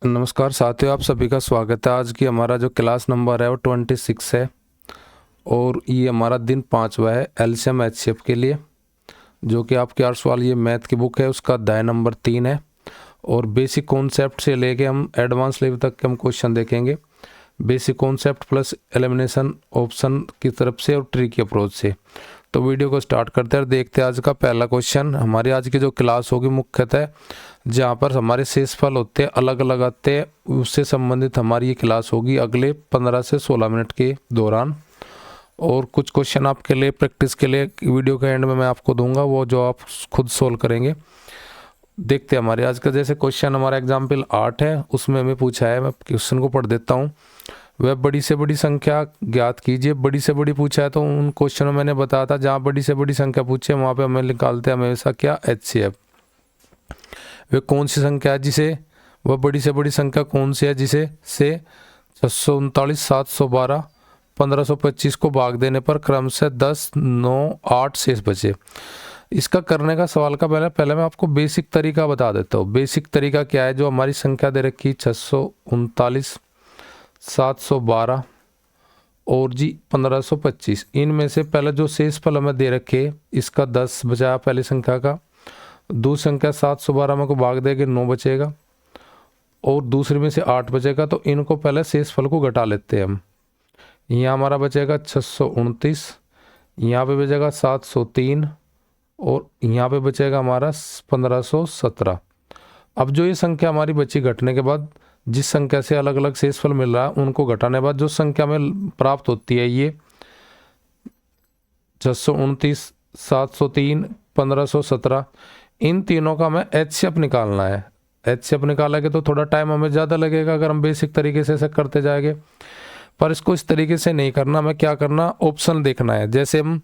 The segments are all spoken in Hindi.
नमस्कार साथियों, आप सभी का स्वागत है। आज की हमारा जो क्लास नंबर है वो 26 है और ये हमारा दिन 5वां है एलसीएम एचसीएफ के लिए, जो कि आपके आर्ट्स वाली ये मैथ की बुक है, उसका अध्याय नंबर 3 है। और बेसिक कॉन्सेप्ट से लेके हम एडवांस लेवल तक के हम क्वेश्चन देखेंगे, basic concept plus elimination option की तरफ से और ट्री की अप्रोच से। तो वीडियो को स्टार्ट करते हैं और देखते हैं आज का पहला क्वेश्चन। हमारी आज की जो क्लास होगी मुख्यतः जहाँ पर हमारे शेषफल होते हैं अलग अलग आते हैं, उससे संबंधित हमारी ये क्लास होगी अगले 15 से 16 मिनट के दौरान। और कुछ क्वेश्चन आपके लिए प्रैक्टिस के लिए वीडियो के एंड में मैं आपको दूंगा, वो जो आप खुद सोल्व करेंगे। देखते हैं हमारे आज का जैसे क्वेश्चन हमारा एग्जाम्पल 8 है, उसमें हमें पूछा है, मैं क्वेश्चन को पढ़ देता हूँ। वह बड़ी से बड़ी संख्या ज्ञात कीजिए। बड़ी से बड़ी पूछा है तो उन क्वेश्चनों में मैंने बताया था जहाँ बड़ी से बड़ी संख्या पूछे वहाँ पे हमें निकालते हैं हमेशा क्या, एचसीएफ। वह कौन सी संख्या है जिसे, वह बड़ी से बड़ी संख्या कौन सी है जिसे से 639, 712, 1525 को भाग देने पर क्रम से 10, 9, 8 शेष बचे। इसका करने का सवाल का पहले मैं आपको बेसिक तरीका बता देता हूँ। बेसिक तरीका क्या है, जो हमारी संख्या दे रखी 639, 712 और जी 1525, इनमें से पहले जो शेषफल हमें दे रखे इसका 10 बचा पहली संख्या का, दूसरी संख्या 712 में को भाग देंगे 9 बचेगा और दूसरे में से 8 बचेगा। तो इनको पहले शेषफल को घटा लेते हैं हम। यहाँ हमारा बचेगा 629, यहाँ पे बचेगा 703 और यहाँ पे बचेगा हमारा 1517। अब जो ये संख्या हमारी बची घटने के बाद, जिस संख्या से अलग अलग शेषफल मिल रहा है उनको घटाने के बाद जो संख्या में प्राप्त होती है ये 629, 703, 1517, इन तीनों का हमें एचसीएफ निकालना है। एचसीएफ निकालेंगे तो थोड़ा टाइम हमें ज़्यादा लगेगा अगर हम बेसिक तरीके से ऐसे करते जाएंगे, पर इसको इस तरीके से नहीं करना। हमें क्या करना, ऑप्शन देखना है। जैसे हम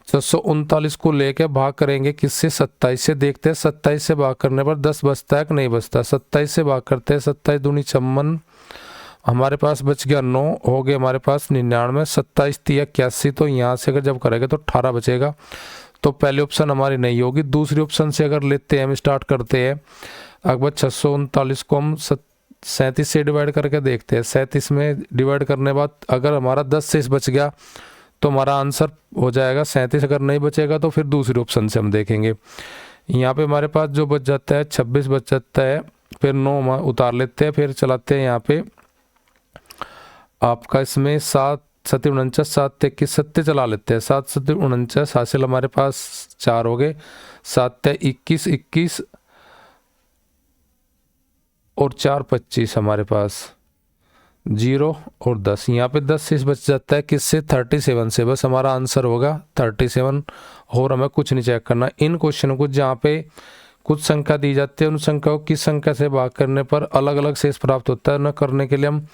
639 को लेके भाग करेंगे किससे, 27 से। देखते हैं 27 से भाग करने पर 10 बचता है कि नहीं बचता। 27 से भाग करते हैं, 27 दूनी 56, हमारे पास बच गया 9, हो गए हमारे पास 99, 27 3 81। तो यहाँ से अगर जब करेंगे तो 18 बचेगा। तो पहली ऑप्शन हमारी नहीं होगी। दूसरी ऑप्शन से अगर लेते हैं, हम स्टार्ट करते हैं। अगर 639 को हम 37 से डिवाइड करके देखते हैं। 37 में डिवाइड करने के बाद अगर हमारा 10 शेष बच गया तो हमारा आंसर हो जाएगा 37। अगर नहीं बचेगा तो फिर दूसरी ऑप्शन से हम देखेंगे। यहाँ पे हमारे पास जो बच जाता है 26 बच जाता है, फिर 9 उतार लेते हैं, फिर चलाते हैं यहाँ पे आपका इसमें 7 7 49, 7 21, 7 चला लेते हैं। 7 7 49 हासिल हमारे पास 4 हो गए, 7 21, 21 और 4 25 हमारे पास 0 और 10। यहाँ पे 10 शेष बच जाता है किससे, 37 से। बस हमारा आंसर होगा 37 और हमें कुछ नहीं चेक करना। इन क्वेश्चनों को जहाँ पे कुछ संख्या दी जाती है उन संख्या को किस संख्या से भाग करने पर अलग अलग शेष प्राप्त होता है, न करने के लिए हम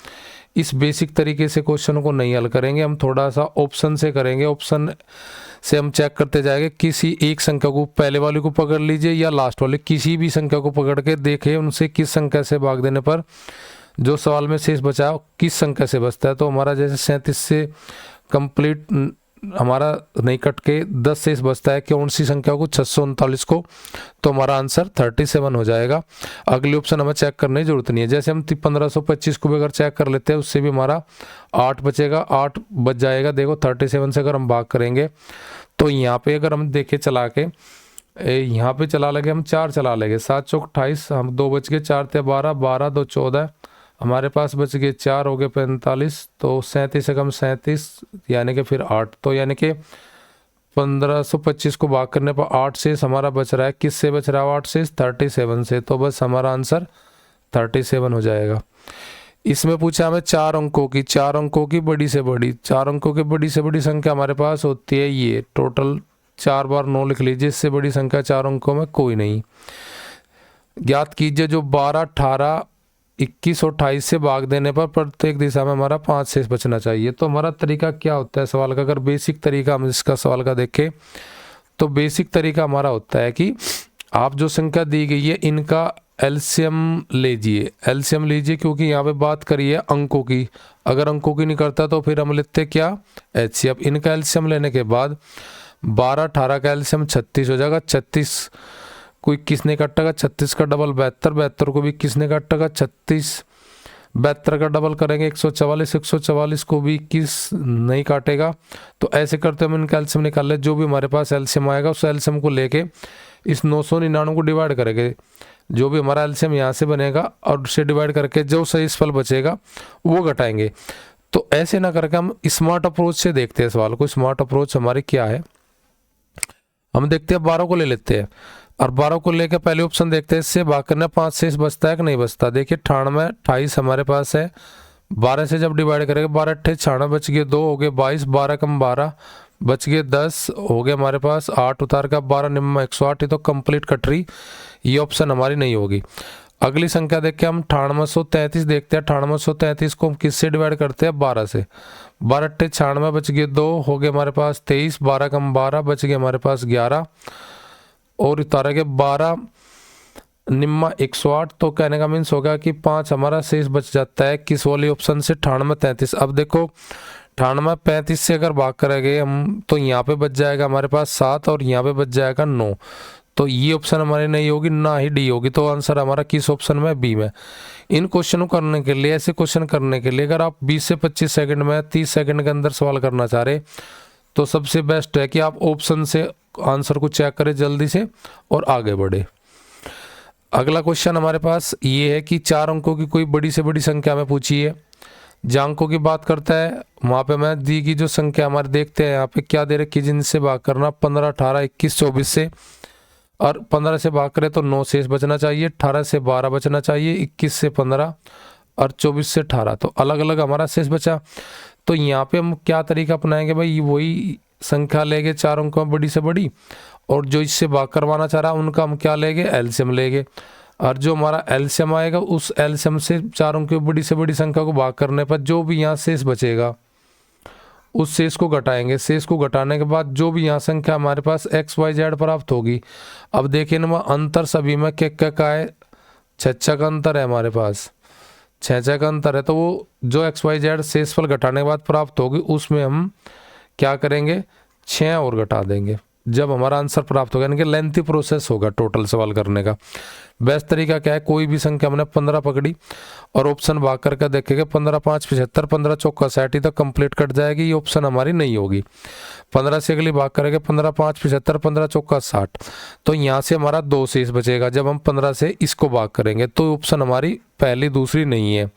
इस बेसिक तरीके से क्वेश्चन को नहीं हल करेंगे। हम थोड़ा सा ऑप्शन से करेंगे। ऑप्शन से हम चेक करते जाएंगे, किसी एक संख्या को, पहले वाले को पकड़ लीजिए या लास्ट वाले, किसी भी संख्या को पकड़ के देखें उनसे किस संख्या से भाग देने पर जो सवाल में शेष बचा किस संख्या से बचता है। तो हमारा जैसे 37 से कंप्लीट हमारा नहीं कट के 10 शेष बचता है कौन सी संख्या को, 639 को। तो हमारा आंसर 37 हो जाएगा। अगली ऑप्शन हमें चेक करने की जरूरत नहीं है। जैसे हम 1525 को भी अगर चेक कर लेते हैं उससे भी हमारा 8 बचेगा, 8 बच जाएगा। देखो 37 से अगर हम भाग करेंगे तो यहाँ पे अगर हम देखें चला के, यहाँ पे चला लेंगे हम 4 चला लेंगे, 7 चौक 28, हम 2 बच गए, 4 थे 12, 12 2 14, हमारे पास बच गए 4 हो गए 45। तो 37 से कम 37 यानी कि फिर 8। तो यानी कि 1525 को भाग करने पर 8 शेष हमारा बच रहा है। किससे बच रहा है 8 शेष, 37 से। तो बस हमारा आंसर 37 हो जाएगा। इसमें पूछा हमें 4 अंकों की, 4 अंकों की बड़ी से बड़ी, 4 अंकों की बड़ी से बड़ी संख्या हमारे पास होती है ये, टोटल 4 बार 9 लिख लीजिए। इससे बड़ी संख्या 4 अंकों में कोई नहीं। ज्ञात कीजिए जो 12, 18, 21 और 28 से भाग देने पर प्रत्येक दिशा में हमारा 5 शेष बचना चाहिए। तो हमारा तरीका क्या होता है सवाल का, अगर बेसिक तरीका हम इसका सवाल का देखें तो बेसिक तरीका हमारा होता है कि आप जो संख्या दी गई है इनका एलसीएम लीजिए। एलसीएम लीजिए क्योंकि यहाँ पे बात करी है अंकों की। अगर अंकों की नहीं करता तो फिर हम लेते क्या, एचसीएफ। इनका एलसीएम लेने के बाद 12, 18 का एलसीएम 36 हो जाएगा। 36 को 21 ने काटेगा, 36 का डबल 72, 72 को भी 21 ने काटेगा, 36 72 का डबल करेंगे 144, 144 को भी 21 नहीं काटेगा। तो ऐसे करते हम इनका एलसीएम निकाल ले, जो भी हमारे पास एलसीएम आएगा उस एलसीएम को लेके इस 999 को डिवाइड करेंगे, जो भी हमारा एलसीएम यहाँ से बनेगा और उससे डिवाइड करके जो सही फल बचेगा वो घटाएंगे। तो ऐसे ना करके हम स्मार्ट अप्रोच से देखते हैं सवाल को। स्मार्ट अप्रोच हमारी क्या है, हम देखते हैं 12 को ले लेते हैं और 12 को लेकर पहले ऑप्शन देखते हैं, इससे भाग करना 5 से बचता है कि नहीं बचता। देखिए 98 28 हमारे पास है, 12 से जब डिवाइड करेंगे 12 अट्ठे 96 बच गए, 2 हो गए 22, 12 कम 12 बच गए 10 हो गए हमारे पास, 8 उतार का 12 निम्न 108, तो कंप्लीट कट रही, ये ऑप्शन हमारी नहीं होगी। अगली संख्या देख के हम 9833 देखते हैं। 9833 को हम किससे डिवाइड करते हैं, 12 से। 12 अट्ठे 96 बच गए, 2 हो गए हमारे पास 23, 12 कम 12 बच गए हमारे पास 11 और उतारा के 12 निम्मा 108। तो कहने का मीन्स होगा कि 5 हमारा शेष बच जाता है किस वाली ऑप्शन से, 9833। अब देखो 9835 से अगर भाग करेंगे हम तो यहाँ पे बच जाएगा हमारे पास 7 और यहाँ पे बच जाएगा 9। तो ये ऑप्शन हमारी नहीं होगी, ना ही डी होगी। तो आंसर हमारा किस ऑप्शन में, बी में। इन क्वेश्चनों करने के लिए, ऐसे क्वेश्चन करने के लिए अगर आप 20 से 25 सेकंड में 30 सेकंड के अंदर सवाल करना चाह रहे तो सबसे बेस्ट है कि आप ऑप्शन से आंसर को चेक करें जल्दी से और आगे बढ़े। अगला क्वेश्चन हमारे पास ये है कि 4 अंकों की कोई बड़ी से बड़ी संख्या में पूछी है। जहाँ अंकों की बात करता है वहाँ पे मैं दी की जो संख्या हमारे देखते हैं यहाँ पे क्या दे रखी, जिनसे भाग करना 15 18 21 24 से, और 15 से भाग करें तो 9 शेष बचना चाहिए, 18 से 12 बचना चाहिए, 21 से 15 और 24 से 18। तो अलग अलग हमारा शेष बचा। तो यहाँ पे हम क्या तरीका अपनाएंगे भाई, वही संख्या लेंगे 4 अंकों में बड़ी से बड़ी, और जो इससे भाग करवाना चाह रहा है उनका हम क्या लेंगे, एलसीएम लेंगे, और जो हमारा एलसीएम आएगा उस एलसीएम से 4 अंकों की बड़ी से बड़ी संख्या को भाग करने पर जो भी यहाँ शेष बचेगा उस शेष को घटाएंगे। शेष को घटाने के बाद जो भी यहाँ संख्या हमारे पास एक्स वाई जेड प्राप्त होगी। अब देखिए ना अंतर सभी में क्या का है, 6 का अंतर है हमारे पास, 6 का अंतर है। तो वो जो एक्स वाई जेड शेषफल घटाने के बाद प्राप्त होगी उसमें हम क्या करेंगे, 6 और घटा देंगे जब हमारा आंसर प्राप्त होगा। यानी कि लेंथी प्रोसेस होगा टोटल सवाल करने का। बेस्ट तरीका क्या है, कोई भी संख्या हमने 15 पकड़ी और ऑप्शन भाग करके देखेंगे 15 5 75, 15 चौका 60 तो कंप्लीट कट जाएगी, ये ऑप्शन हमारी नहीं होगी। 15 से अगली भाग करेंगे 15 5 75, 15 चौका 60, तो यहाँ से हमारा 2 शेष बचेगा। जब हम 15 से इसको भाग करेंगे तो ऑप्शन हमारी पहली दूसरी नहीं है।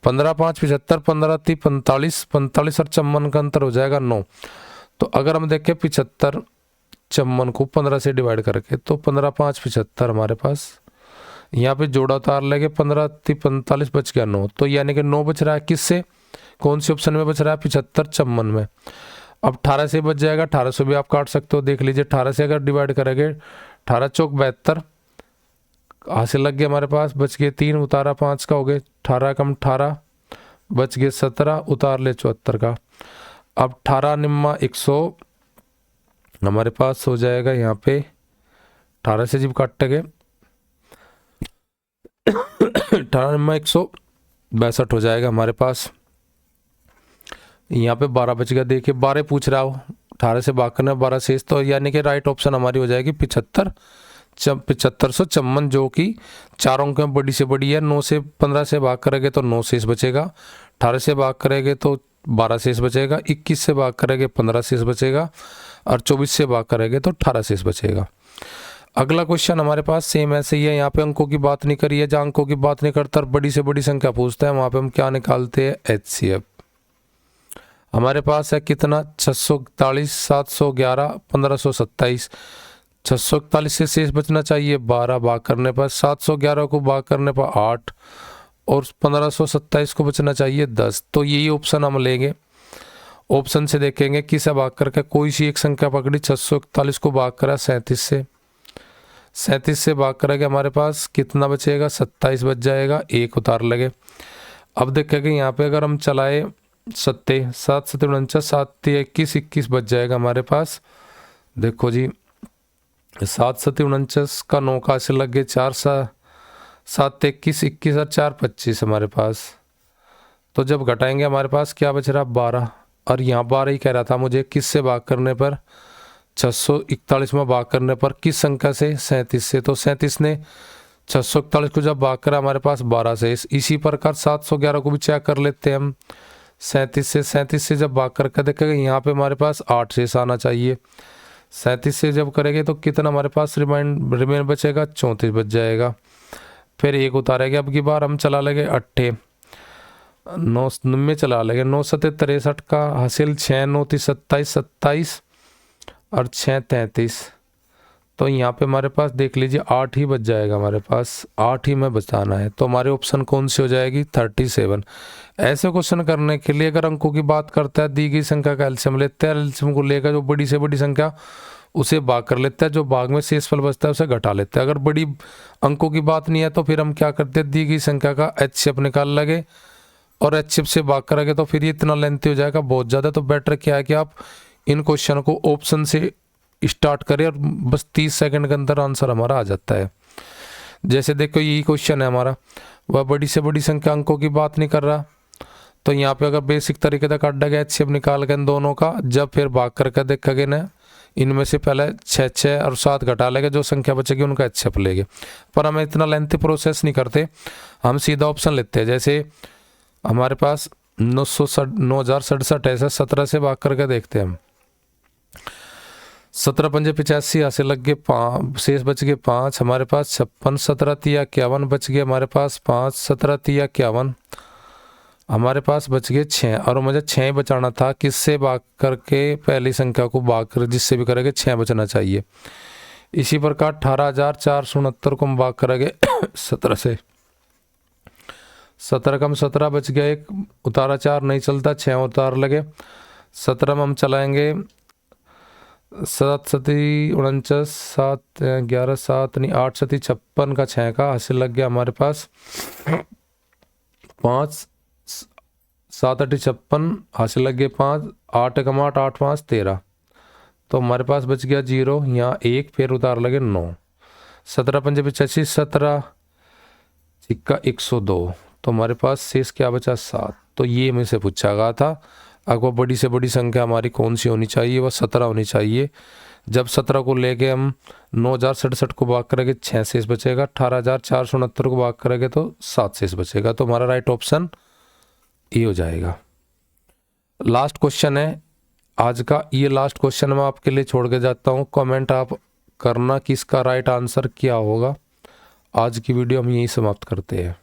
15 5 75, 15 30 45, 45 और 54 का अंतर हो जाएगा 9। तो अगर हम देखें 75 54 को 15 से डिवाइड करके तो 15 5 75 हमारे पास, यहाँ पे जोड़ा उतार लेंगे 15 30 45 बच गया 9। तो यानी कि 9 बच रहा है किससे, कौन सी ऑप्शन में बच रहा है, 75 54 में। अब 18 से बच जाएगा, 18 से भी आप काट सकते हो, देख लीजिए 18 से अगर डिवाइड करेंगे 18 चौक 72 हासिल लग गया हमारे पास, बच गए 3 उतारा 5 का हो गए, 18 कम 18 बच गए 17 उतार ले 74 का। अब 18 निम्मा 100 हमारे पास हो जाएगा, यहाँ पे 18 से जब काटेंगे 18 निम्मा 162 हो जाएगा हमारे पास। यहाँ पे 12 बच गया, देखिए 12 पूछ रहा हो, 18 से भाग करना 12 शेष, तो यानी कि राइट ऑप्शन हमारी हो जाएगी 75 7554, जो कि 4 अंक में बड़ी से बड़ी है। 9 से 15 से भाग करेंगे तो 9 शेष बचेगा, 18 से भाग करेंगे तो 12 शेष बचेगा, 21 से भाग करेंगे 15 शेष बचेगा, और 24 से भाग करेंगे तो 18 शेष बचेगा। अगला क्वेश्चन हमारे पास सेम ऐसे ही है, यहाँ पे अंकों की बात नहीं करी है, जहाँ अंकों की बात नहीं करता और बड़ी से बड़ी संख्या पूछता है वहाँ पे हम क्या निकालते हैं, HCF। हमारे पास है कितना, 641 711 1527। 641 से शेष बचना चाहिए 12, भाग करने पर 711 को भाग करने पर 8 और 1527 को बचना चाहिए 10। तो यही ऑप्शन हम लेंगे। ऑप्शन से देखेंगे किसे भाग करके, कोई सी एक संख्या पकड़ी, 641 को भाग करा 37 से, 37 से भाग करेंगे हमारे पास कितना बचेगा, 27 बच जाएगा, 1 उतार लगे। अब देखेंगे यहाँ पे अगर हम चलाए 7 7 49 7 21 21 बच जाएगा हमारे पास। देखो जी 7 7 49 का 9 का से लग गए 4 7 21 21 और 4 25 हमारे पास। तो जब घटाएंगे हमारे पास क्या बच रहा, 12, और यहाँ 12 ही कह रहा था मुझे, किससे भाग करने पर, 641 में भाग करने पर किस संख्या से? 37 से। तो 37 ने 641 को जब भाग करा हमारे पास 12 से। इसी प्रकार 711 को भी चेक कर लेते हैं हम। 37 से जब भाग करके देखेंगे यहाँ पे हमारे पास 8 शेष आना चाहिए। 37 से जब करेंगे तो कितना हमारे पास रिमेन बचेगा? 34 बच जाएगा। फिर एक उतारेंगे, अब की बार हम चला लेंगे 8 9 में चला लेंगे। 9 7 63 का हासिल 6 9 27 27 और 6 33। तो यहाँ पे हमारे पास देख लीजिए 8 ही बच जाएगा, हमारे पास 8 ही में बचाना है। तो हमारी ऑप्शन कौन सी हो जाएगी? 37। ऐसे क्वेश्चन करने के लिए अगर अंकों की बात करते हैं, दी गई संख्या का एलसीएम लेते हैं, एलसीएम को लेकर जो बड़ी से बड़ी संख्या उसे भाग कर लेते हैं, जो भाग में शेषफल बचता है उसे घटा लेते हैं। अगर बड़ी अंकों की बात नहीं है तो फिर हम क्या करते हैं, दी गई संख्या का एचसीएफ निकाल लगे और एचसीएफ से भाग करेंगे तो फिर ये इतना लेंथी हो जाएगा बहुत ज़्यादा। तो बेटर क्या है कि आप इन क्वेश्चन को ऑप्शन से स्टार्ट करें और बस 30 सेकंड के अंदर आंसर हमारा आ जाता है। जैसे देखो यही क्वेश्चन है हमारा, वह बड़ी से बड़ी संख्या अंकों की बात नहीं कर रहा, तो यहाँ पे अगर बेसिक तरीके से काटा गया एचसीएफ निकाल के इन दोनों का, जब फिर भाग करके देखोगे ना, इनमें से पहले 6 6 और 7 घटा लेंगे, जो संख्या बचेगी उनका एचसीएफ लेंगे। पर हम इतना लेंथी प्रोसेस नहीं करते, हम सीधा ऑप्शन लेते हैं। जैसे हमारे पास 9067 ऐसा 17 से भाग करके देखते हैं हम। 17 पंजे 85 यहाँ से लग गए 5, शेष बच गए 5 हमारे पास। 56 17 3 51 बच गए हमारे पास 5, 17 3 51 हमारे पास बच गए 6। और मुझे 6 बचाना था, किससे भाग करके? पहली संख्या को भाग कर जिससे भी करेंगे 6 बचना चाहिए। इसी प्रकार 18,469 को हम भाग करेंगे 17 से। 17 कम 17 बच गया, एक उतारा 4 नहीं चलता, 6 उतार लगे। 17 में हम चलाएंगे 7 7 49 7 11 7 नहीं 8 7 56 का 6 का हासिल लग गया हमारे पास 5 7 8 56 हासिल लग गए 5 8 कम 8 8 5 13। तो हमारे पास बच गया 0, यहाँ 1 फिर उतार लगे 9। 17 पंजे 85 17 सिक्का 102, तो हमारे पास शेष क्या बचा? 7। तो ये हमें से पूछा गया था, अगर बड़ी से बड़ी संख्या हमारी कौन सी होनी चाहिए? वह 17 होनी चाहिए। जब 17 को लेके हम 9067 को भाग करेंगे 6 शेष बचेगा, 18,469 को भाग करेंगे तो 7 शेष बचेगा। तो हमारा राइट ऑप्शन ये हो जाएगा। लास्ट क्वेश्चन है आज का, ये लास्ट क्वेश्चन मैं आपके लिए छोड़ के जाता हूँ। कमेंट आप करना कि इसका राइट आंसर क्या होगा। आज की वीडियो हम यही समाप्त करते हैं।